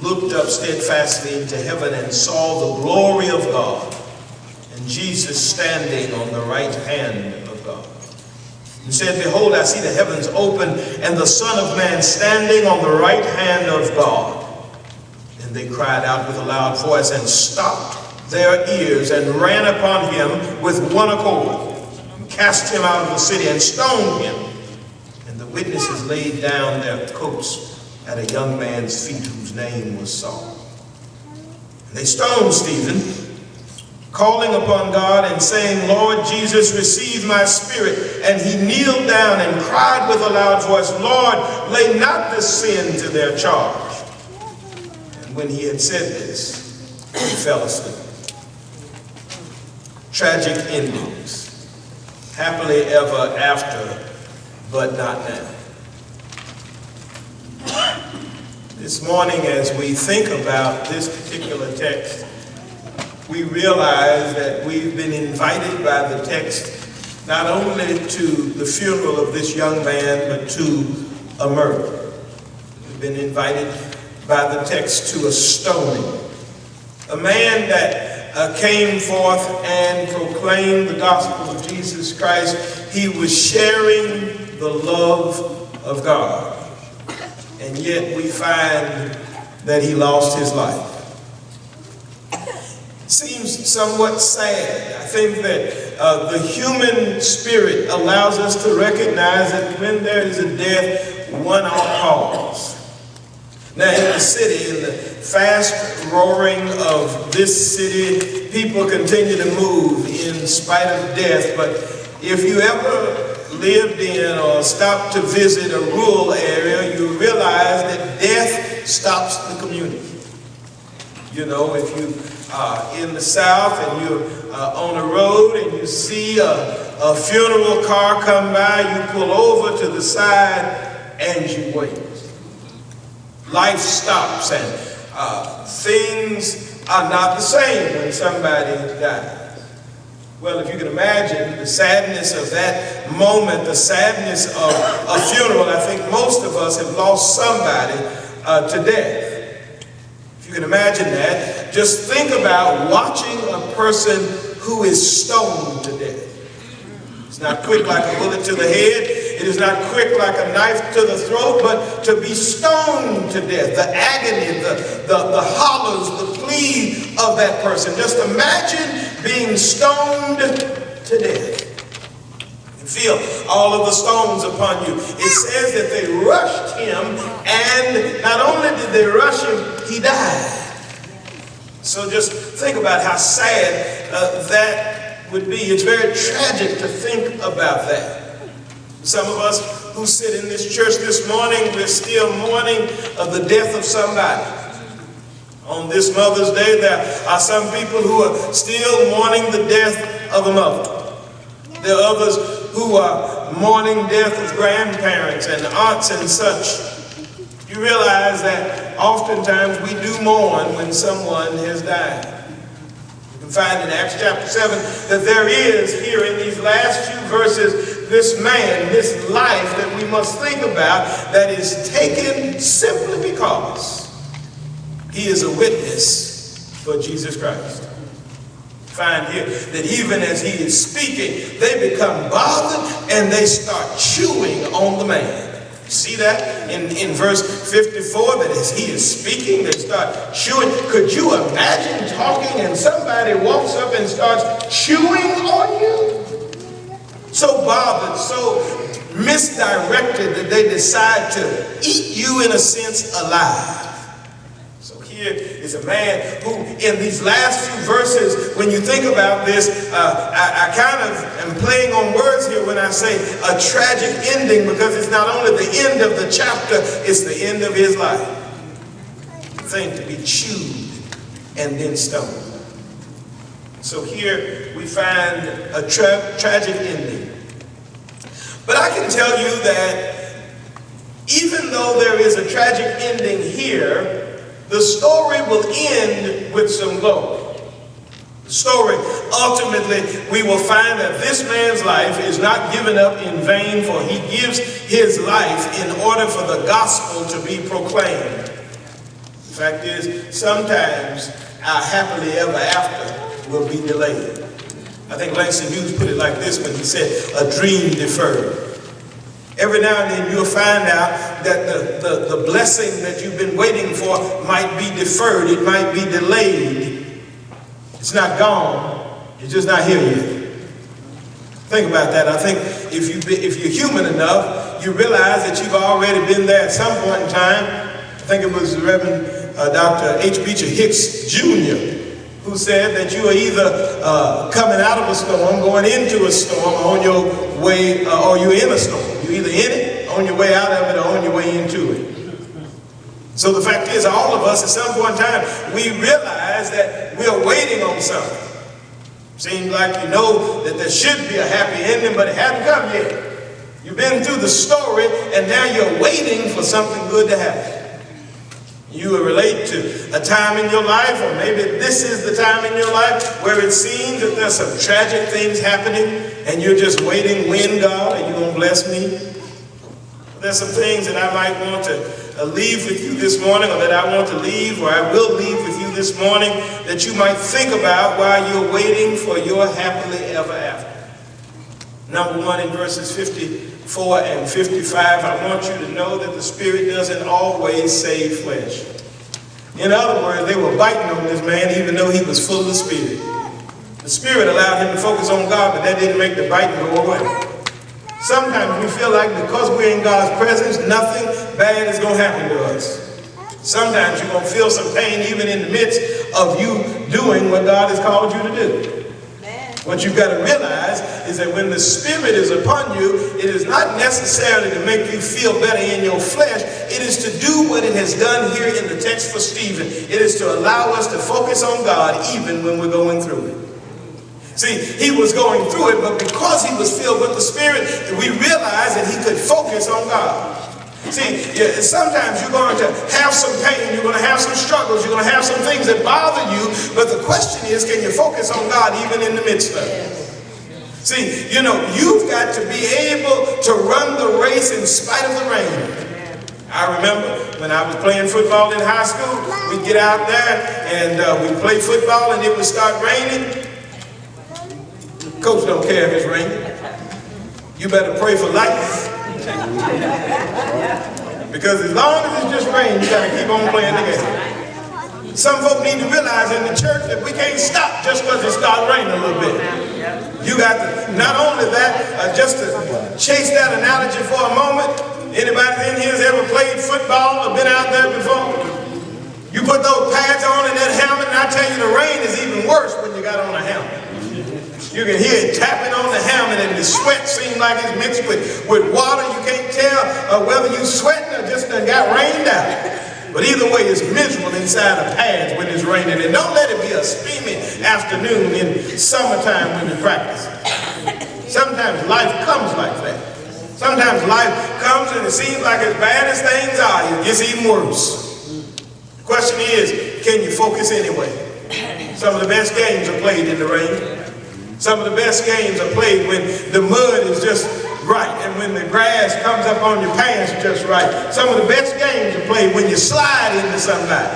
looked up steadfastly into heaven and saw the glory of God, and Jesus standing on the right hand of God. And said, Behold, I see the heavens open, and the Son of Man standing on the right hand of God. And they cried out with a loud voice, and stopped their ears, and ran upon him with one accord, and cast him out of the city, and stoned him. And the witnesses laid down their coats at a young man's feet, whose name was Saul. And they stoned Stephen, calling upon God and saying, Lord Jesus, receive my spirit. And he kneeled down and cried with a loud voice, Lord, lay not this sin to their charge. And when he had said this, he fell asleep. Tragic endings. Happily ever after, but not now. This morning, as we think about this particular text, we realize that we've been invited by the text not only to the funeral of this young man, but to a murder. We've been invited by the text to a stoning. A man that came forth and proclaimed the gospel of Jesus Christ. He was sharing the love of God. And yet we find that he lost his life. Seems somewhat sad. I think that the human spirit allows us to recognize that when there is a death, one ought pause. Now in the city, in the fast roaring of this city, people continue to move in spite of death. But if you ever lived in or stopped to visit a rural area, you realize that death stops the community. You know, if you in the South and you're on a road and you see a funeral car come by, you pull over to the side and you wait. Life stops and things are not the same when somebody dies. Well, if you can imagine the sadness of that moment, the sadness of a funeral, I think most of us have lost somebody to death. If you can imagine that, just think about watching a person who is stoned to death. It's not quick like a bullet to the head. It is not quick like a knife to the throat, but to be stoned to death, the agony, the hollers, the plea of that person. Just imagine being stoned to death. You feel all of the stones upon you. It says that they rushed him, and not only did they rush him, he died. So just think about how sad that would be. It's very tragic to think about that. Some of us who sit in this church this morning, we're still mourning of the death of somebody. On this Mother's Day, there are some people who are still mourning the death of a mother. There are others who are mourning death of grandparents and aunts and such. You realize that oftentimes we do mourn when someone has died. You can find in Acts chapter 7 that there is here in these last few verses this man, this life that we must think about that is taken simply because he is a witness for Jesus Christ. Find here that even as he is speaking, they become bothered and they start chewing on the man. See that in verse 54, that as he is speaking, they start chewing. Could you imagine talking and somebody walks up and starts chewing on you? So bothered, so misdirected that they decide to eat you, in a sense, alive. So here is a man who, in these last few verses, when you think about this, I kind of am playing on words here when I say a tragic ending, because it's not only the end of the chapter, it's the end of his life. Thing to be chewed and then stoned. So here we find a tragic ending. But I can tell you that even though there is a tragic ending here, the story will end with some glory. The story, ultimately, we will find that this man's life is not given up in vain, for he gives his life in order for the gospel to be proclaimed. fact is, sometimes our happily ever after will be delayed. I think Langston Hughes put it like this when he said, a dream deferred. Every now and then you'll find out that the blessing that you've been waiting for might be deferred. It might be delayed. It's not gone. It's just not here yet. Think about that. I think if you're human enough, you realize that you've already been there at some point in time. I think it was Reverend Dr. H. Beecher Hicks, Jr., who said that you are either coming out of a storm, going into a storm, on your way, or you're in a storm. You're either in it, on your way out of it, or on your way into it. So the fact is, all of us at some point in time, we realize that we are waiting on something. Seems like you know that there should be a happy ending, but it hasn't come yet. You've been through the story, and now you're waiting for something good to happen. You will relate to a time in your life, or maybe this is the time in your life where it seems that there's some tragic things happening and you're just waiting, when, God, are you going to bless me? There's some things that I might want to leave with you this morning, or that I want to leave, or I will leave with you this morning, that you might think about while you're waiting for your happily ever after. Number one, in verses 54 and 55, I want you to know that the Spirit doesn't always save flesh. In other words, they were biting on this man even though he was full of the Spirit. The Spirit allowed him to focus on God, but that didn't make the biting go away. Sometimes we feel like because we're in God's presence, nothing bad is going to happen to us. Sometimes you're going to feel some pain even in the midst of you doing what God has called you to do. What you've got to realize is that when the Spirit is upon you, it is not necessarily to make you feel better in your flesh. It is to do what it has done here in the text for Stephen. It is to allow us to focus on God even when we're going through it. See, he was going through it, but because he was filled with the Spirit, we realized that he could focus on God. See, sometimes you're going to have some pain, you're going to have some struggles, you're going to have some things that bother you, but the question is, can you focus on God even in the midst of it? See, you know, you've got to be able to run the race in spite of the rain. I remember when I was playing football in high school, we'd get out there and we'd play football and it would start raining. Coach don't care if it's raining. You better pray for lightning. Because as long as it's just rain, you got to keep on playing the game. Some folk need to realize in the church that we can't stop just because it starts raining a little bit. You got to, not only that, just to chase that analogy for a moment, anybody in here has ever played football or been out there before? You put those pads on and that helmet, and I tell you the rain is even worse when you got on a helmet. You can hear it tapping on the helmet and the sweat seems like it's mixed with water. You can't tell whether you're sweating or just got rained out. But either way, it's miserable inside of pads when it's raining. And don't let it be a steamy afternoon in summertime when you practice. Sometimes life comes like that. Sometimes life comes and it seems like as bad as things are, it gets even worse. The question is, can you focus anyway? Some of the best games are played in the rain. Some of the best games are played when the mud is just right and when the grass comes up on your pants just right. Some of the best games are played when you slide into somebody.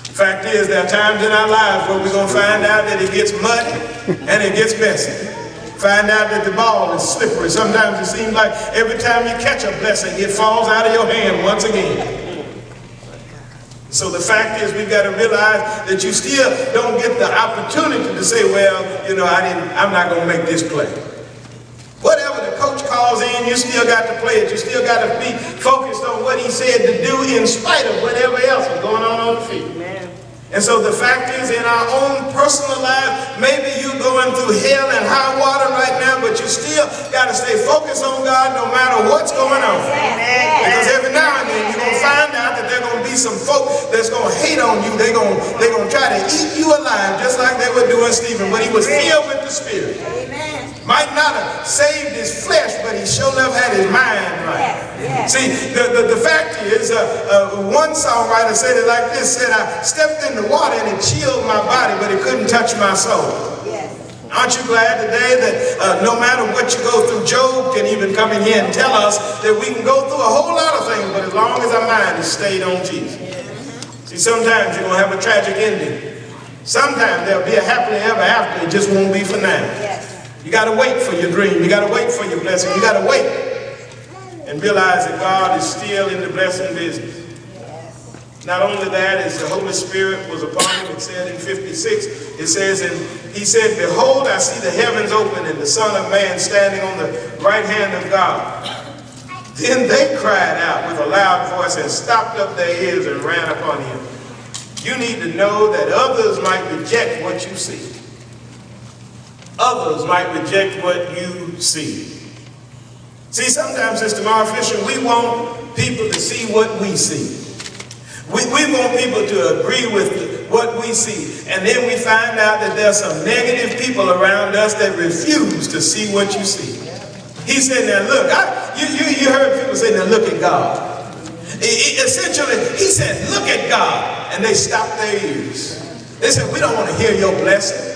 The fact is, there are times in our lives where we're going to find out that it gets muddy and it gets messy. Find out that the ball is slippery. Sometimes it seems like every time you catch a blessing, it falls out of your hand once again. So the fact is, we've got to realize that you still don't get the opportunity to say, well, you know, I'm not going to make this play. Whatever the coach calls in, you still got to play it. You still got to be focused on what he said to do in spite of whatever else is going on the field. And so the fact is, in our own personal life, maybe you're going through hell and high water right now, but you still got to stay focused on God no matter what's going on. Because every now and then you're going to find out that there are going to be some folk that's going to hate on you. They're going to try to eat you alive, just like they were doing Stephen, but he was filled with the Spirit. Might not have saved his flesh, but he sure enough had his mind right. See, the fact is, one songwriter said it like this, said, I stepped in the water and it chilled my body, but it couldn't touch my soul. Aren't you glad today that no matter what you go through, Job can even come in here and tell us that we can go through a whole lot of things, but as long as our mind is stayed on Jesus. See, sometimes you're going to have a tragic ending. Sometimes there'll be a happily ever after. It just won't be for now. Yes. You got to wait for your dream. You got to wait for your blessing. You got to wait and realize that God is still in the blessing business. Not only that, as the Holy Spirit was upon him, it said in 56, it says, and he said, behold, I see the heavens open and the Son of Man standing on the right hand of God. Then they cried out with a loud voice and stopped up their ears and ran upon him. You need to know that others might reject what you see. Others might reject what you see. See, sometimes, Sister Mara Fisher, we want people to see what we see. We want people to agree with what we see. And then we find out that there's some negative people around us that refuse to see what you see. He said, now look, you heard people say, now look at God. Essentially, he said, look at God. And they stopped their ears. They said, we don't want to hear your blessing.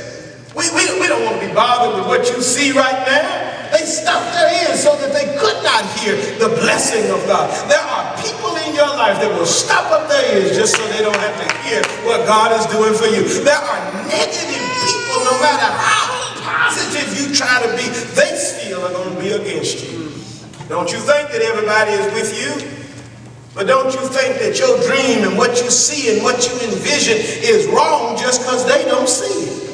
We don't want to be bothered with what you see right now. They stopped their ears so that they could not hear the blessing of God. There are people in your life that will stop up their ears just so they don't have to hear what God is doing for you. There are negative people, no matter how positive you try to be, they still are going to be against you. Don't you think that everybody is with you? But don't you think that your dream and what you see and what you envision is wrong just because they don't see it?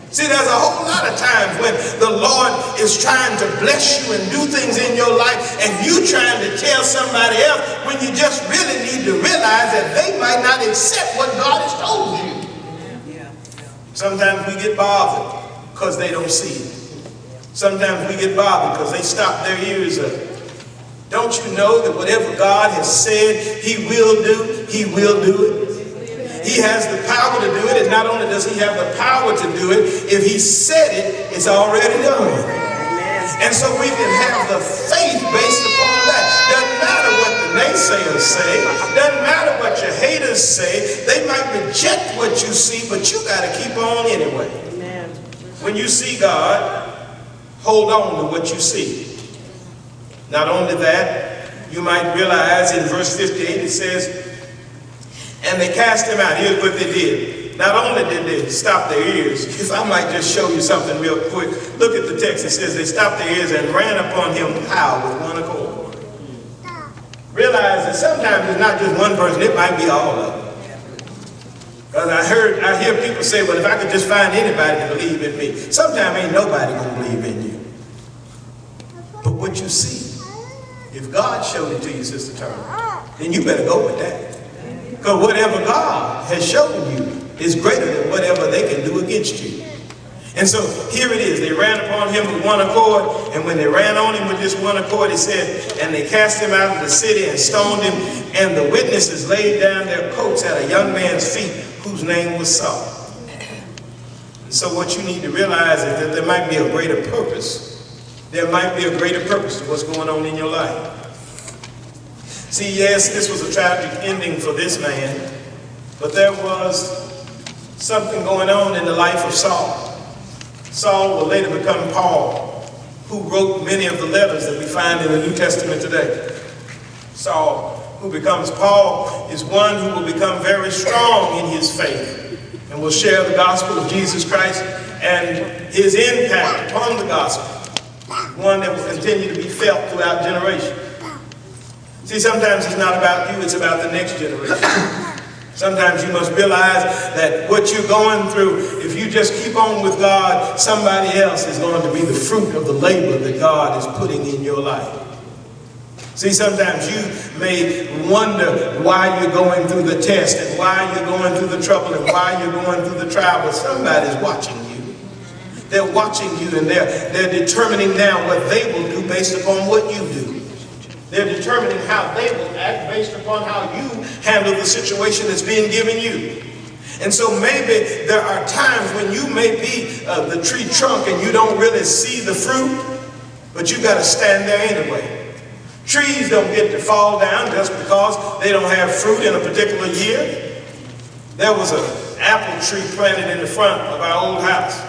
See, there's a whole lot of times when the Lord is trying to bless you and do things in your life and you trying to tell somebody else when you just really need to realize that they might not accept what God has told you. Sometimes we get bothered because they don't see it. Sometimes we get bothered because they stop their ears up. Don't you know that whatever God has said he will do, he will do it? He has the power to do it, and not only does he have the power to do it, if he said it, it's already done. And so we can have the faith based upon that. Doesn't matter what the naysayers say. Doesn't matter what your haters say. They might reject what you see, but you got to keep on anyway. When you see God, hold on to what you see. Not only that, you might realize in verse 58 it says, and they cast him out. Here's what they did. Not only did they stop their ears, if I might just show you something real quick. Look at the text. It says they stopped their ears and ran upon him how? With one accord. Realize that sometimes it's not just one person, it might be all of them. Because I hear people say, well, if I could just find anybody to believe in me. Sometimes ain't nobody going to believe in you. But what you see, if God showed it to you, Sister Turner, then you better go with that. Because whatever God has shown you is greater than whatever they can do against you. And so here it is. They ran upon him with one accord. And when they ran on him with this one accord, it said, and they cast him out of the city and stoned him. And the witnesses laid down their coats at a young man's feet whose name was Saul. And so what you need to realize is that there might be a greater purpose. There might be a greater purpose to what's going on in your life. See, yes, this was a tragic ending for this man, but there was something going on in the life of Saul. Saul will later become Paul, who wrote many of the letters that we find in the New Testament today. Saul, who becomes Paul, is one who will become very strong in his faith and will share the gospel of Jesus Christ and his impact upon the gospel, one that will continue to be felt throughout generations. See, sometimes it's not about you, it's about the next generation. Sometimes you must realize that what you're going through, if you just keep on with God, somebody else is going to be the fruit of the labor that God is putting in your life. See, sometimes you may wonder why you're going through the test and why you're going through the trouble and why you're going through the trial, but somebody's watching you. They're watching you and they're determining now what they will do based upon what you do. They're determining how they will act based upon how you handle the situation that's being given you. And so maybe there are times when you may be the tree trunk and you don't really see the fruit, but you got to stand there anyway. Trees don't get to fall down just because they don't have fruit in a particular year. There was an apple tree planted in the front of our old house.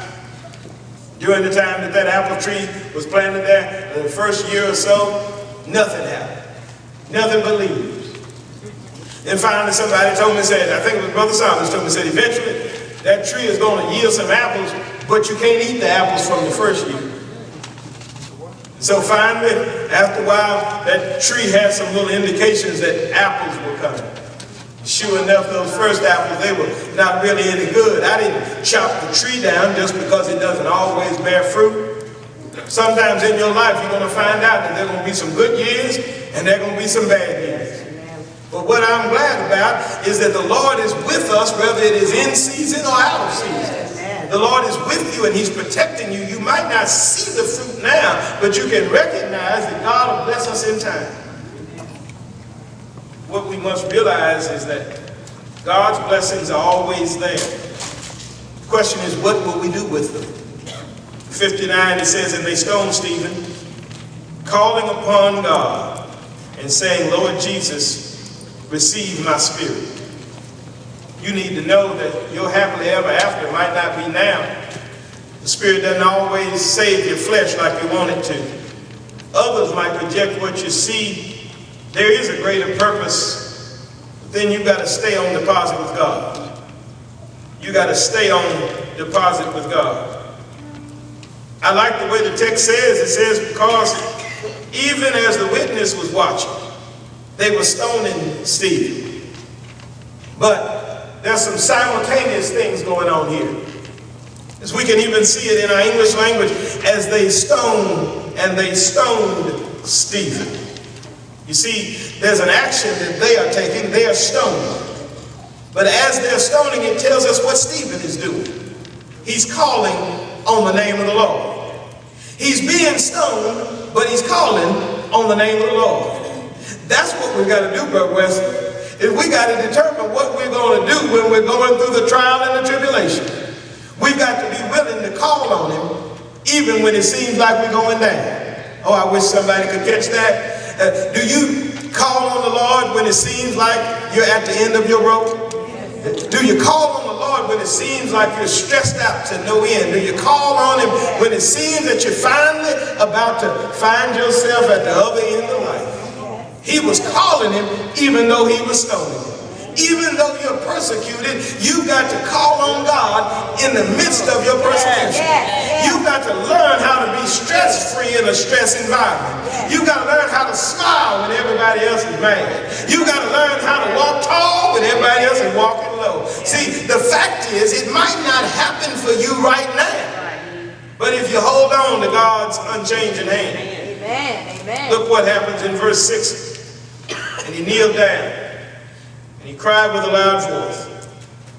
During the time that apple tree was planted there, in the first year or so, nothing happened. Nothing but leaves. And finally somebody told me, said, I think it was Brother Saunders told me, said, eventually that tree is going to yield some apples, but you can't eat the apples from the first year. So finally, after a while, that tree had some little indications that apples were coming. Sure enough, those first apples, they were not really any good. I didn't chop the tree down just because it doesn't always bear fruit. Sometimes in your life, you're going to find out that there are going to be some good years and there are going to be some bad years. But what I'm glad about is that the Lord is with us, whether it is in season or out of season. The Lord is with you and he's protecting you. You might not see the fruit now, but you can recognize that God will bless us in time. What we must realize is that God's blessings are always there. The question is, what will we do with them? 59, it says, and they stoned Stephen, calling upon God and saying, Lord Jesus, receive my spirit. You need to know that your happily ever after might not be now. The spirit doesn't always save your flesh like you want it to. Others might reject what you see. There is a greater purpose, but then you've got to stay on deposit with God. You got to stay on deposit with God. I like the way the text says. It says, because even as the witness was watching, they were stoning Stephen. But there's some simultaneous things going on here. As we can even see it in our English language, as they stoned Stephen. You see, there's an action that they are taking. They are stoning. But as they're stoning, it tells us what Stephen is doing. He's calling on the name of the Lord. He's being stoned, but he's calling on the name of the Lord. That's what we've got to do, Brother Wesley. Is we got to determine what we're going to do when we're going through the trial and the tribulation. We've got to be willing to call on him, even when it seems like we're going down. Oh, I wish somebody could catch that. Do you call on the Lord when it seems like you're at the end of your rope? Do you call on the Lord when it seems like you're stressed out to no end? Do you call on him when it seems that you're finally about to find yourself at the other end of life? He was calling him even though he was stoning him. Even though you're persecuted, you've got to call on God in the midst of your persecution. You've got to learn how to be stress-free in a stress environment. You've got to learn how to smile when everybody else is mad. You've got to learn how to walk tall when everybody else is walking low. See, the fact is, it might not happen for you right now. But if you hold on to God's unchanging hand. Look what happens in verse 6. And he kneeled down. He cried with a loud voice,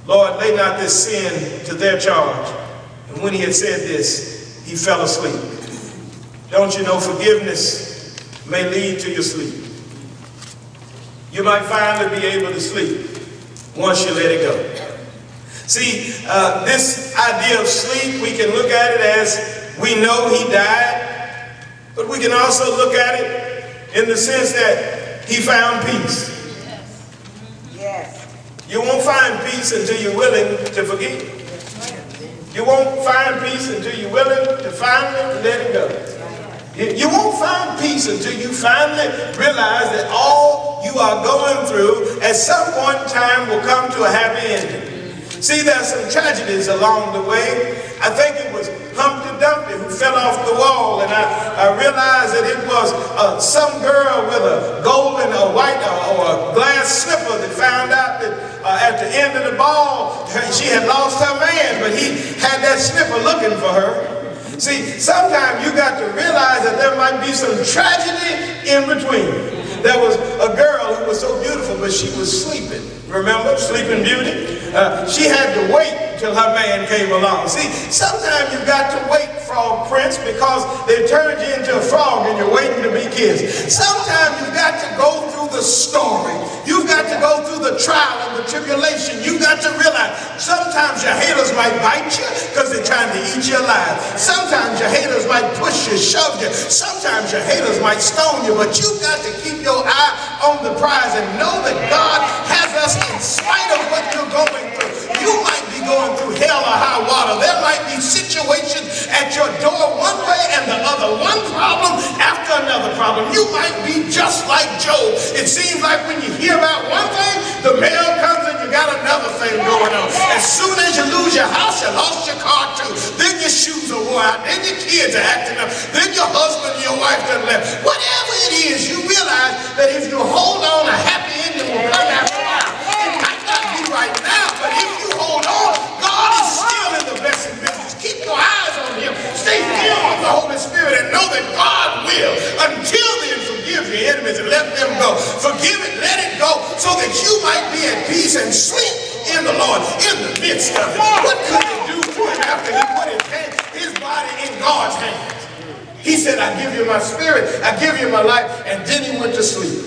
Lord, lay not this sin to their charge. And when he had said this, he fell asleep. Don't you know forgiveness may lead to your sleep? You might finally be able to sleep once you let it go. See, this idea of sleep, we can look at it as we know he died, but we can also look at it in the sense that he found peace. You won't find peace until you're willing to forgive. You won't find peace until you're willing to finally let it go. You won't find peace until you finally realize that all you are going through at some point in time will come to a happy ending. See, there's some tragedies along the way. I think it was Humpty Dumpty who fell off the wall, and I realized that it was some girl with a golden or white or a glass slipper that found out that at the end of the ball she had lost her man, but he had that slipper looking for her. See, sometimes you got to realize that there might be some tragedy in between. There was a girl who was so beautiful, but she was sleeping. Remember, Sleeping Beauty? She had to wait till her man came along. See, sometimes you've got to wait, Frog Prince, because they turned you into a frog and you're waiting to be kissed. Sometimes you've got to go through the story. You've got to go through the trial and the tribulation. You've got to realize sometimes your haters might bite you because they're trying to eat you alive. Sometimes your haters might push you, shove you. Sometimes your haters might stone you, but you've got to keep your eye on the prize and know that God has us in spite of what you're going through. You might be going through hell or high water. There might be situations at your door one way and the other, one problem after another problem. You might be just like Job. It seems like when you hear about one thing, shoes are wore out, then your kids are acting up, then your husband and your wife done left. Whatever it is, you realize that if you hold on, a happy ending will come after a while. It might not be right now, but if you hold on, God is still in the blessing business. Keep your eyes on him. Stay filled with the Holy Spirit and know that God will, until then, forgive your enemies and let them go. Forgive it, let it go, so that you might be at peace and sleep in the Lord in the midst of it. What could he do to him after he put his body in God's hands? He said, I give you my spirit, I give you my life, and then he went to sleep.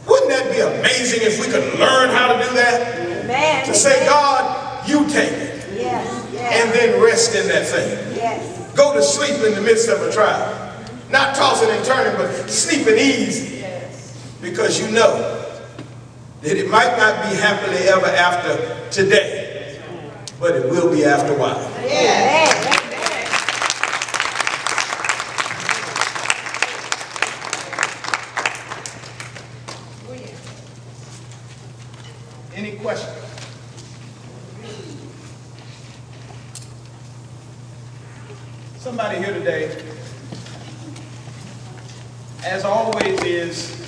Wouldn't that be amazing if we could learn how to do that? Amen. To say, God, you take it. Yes. And then rest in that thing. Yes. Go to sleep in the midst of a trial. Not tossing and turning, but sleeping easy. Yes. Because you know that it might not be happily ever after today, but it will be after a while. Yes. Any questions? Somebody here today, as always is,